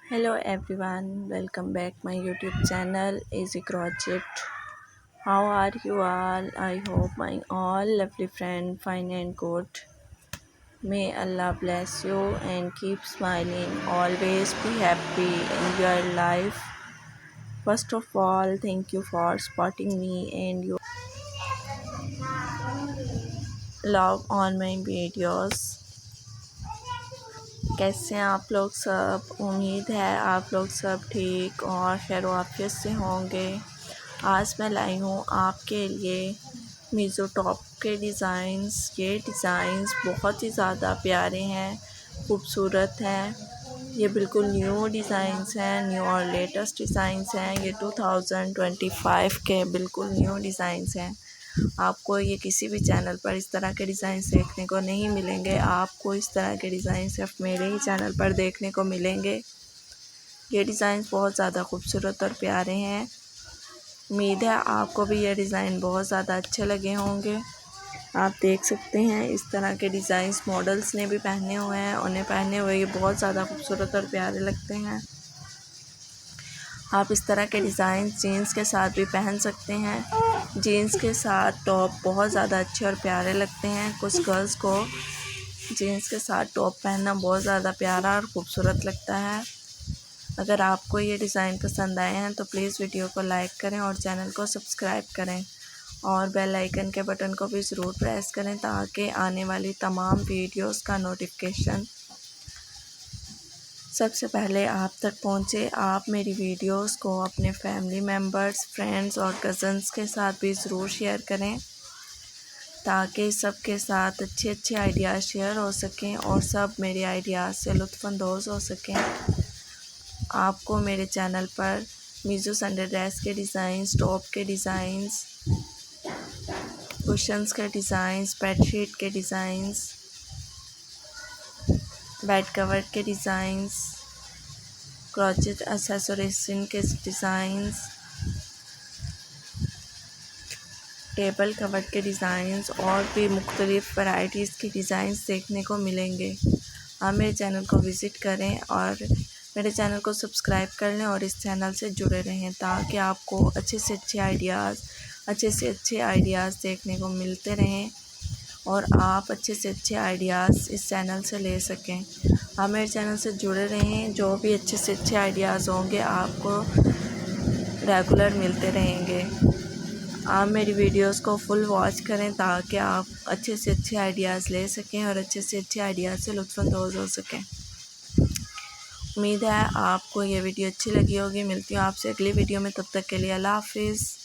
Hello everyone, welcome back my YouTube channel Easy Crochet. How are you all? I hope my all lovely friend fine and good. May Allah bless you and keep smiling. Always be happy in your life. First of all, thank you for supporting me and you love on my videos. कैसे हैं आप लोग सब? उम्मीद है आप लोग सब ठीक और खैर वाफियत से होंगे। आज मैं लाई हूँ आपके लिए मीज़ो टॉप के डिज़ाइंस। ये डिज़ाइंस बहुत ही ज़्यादा प्यारे हैं, खूबसूरत हैं। ये बिल्कुल न्यू डिज़ाइंस हैं, न्यू और लेटेस्ट डिज़ाइंस हैं। ये 2025 के बिल्कुल न्यू डिज़ाइंस हैं। आपको ये किसी भी चैनल पर इस तरह के डिज़ाइन देखने को नहीं मिलेंगे। आपको इस तरह के डिज़ाइन सिर्फ मेरे ही चैनल पर देखने को मिलेंगे। ये डिज़ाइन बहुत ज़्यादा खूबसूरत और प्यारे हैं। उम्मीद है आपको भी ये डिज़ाइन बहुत ज़्यादा अच्छे लगे होंगे। आप देख सकते हैं इस तरह के डिज़ाइंस मॉडल्स ने भी पहने हुए हैं। उन्हें पहने हुए ये बहुत ज़्यादा खूबसूरत और प्यारे लगते हैं। आप इस तरह के डिज़ाइन जीन्स के साथ भी पहन सकते हैं। जीन्स के साथ टॉप बहुत ज़्यादा अच्छे और प्यारे लगते हैं। कुछ गर्ल्स को जीन्स के साथ टॉप पहनना बहुत ज़्यादा प्यारा और ख़ूबसूरत लगता है। अगर आपको ये डिज़ाइन पसंद आए हैं तो प्लीज़ वीडियो को लाइक करें और चैनल को सब्सक्राइब करें और बेल आइकन के बटन को भी ज़रूर प्रेस करें ताकि आने वाली तमाम वीडियोस का नोटिफिकेशन सबसे पहले आप तक पहुंचे। आप मेरी वीडियोस को अपने फैमिली मेम्बर्स, फ्रेंड्स और कज़न्स के साथ भी ज़रूर शेयर करें ताकि सबके साथ अच्छे अच्छे आइडियाज़ शेयर हो सकें और सब मेरे आइडियाज़ से लुत्फ़अंदोज़ हो सकें। आपको मेरे चैनल पर मीज़ो संडे ड्रेस के डिज़ाइंस, टॉप के डिज़ाइंस, कुशन्स के डिज़ाइंस, बेडशीट के डिज़ाइंस, बेड कवर के डिज़ाइंस, क्रोचेट एक्सेसरीज़ के डिज़ाइंस, टेबल कवर के डिज़ाइंस और भी मुख्तलिफ़ वैराइटीज़ के डिज़ाइंस देखने को मिलेंगे। आप मेरे चैनल को विज़िट करें और मेरे चैनल को सब्सक्राइब कर लें और इस चैनल से जुड़े रहें ताकि आपको अच्छे से अच्छे आइडियाज़ देखने को मिलते रहें और आप अच्छे से अच्छे आइडियाज़ इस चैनल से ले सकें। आप मेरे चैनल से जुड़े रहें, जो भी अच्छे से अच्छे आइडियाज़ होंगे आपको रेगुलर मिलते रहेंगे। आप मेरी वीडियोस को फुल वॉच करें ताकि आप अच्छे से अच्छे आइडियाज़ ले सकें और अच्छे से अच्छे आइडियाज़ से लुत्फ़अंदोज़ हो सकें। उम्मीद है आपको ये वीडियो अच्छी लगी होगी। मिलती हूँ आपसे अगली वीडियो में, तब तक के लिए अल्लाह हाफ़िज़।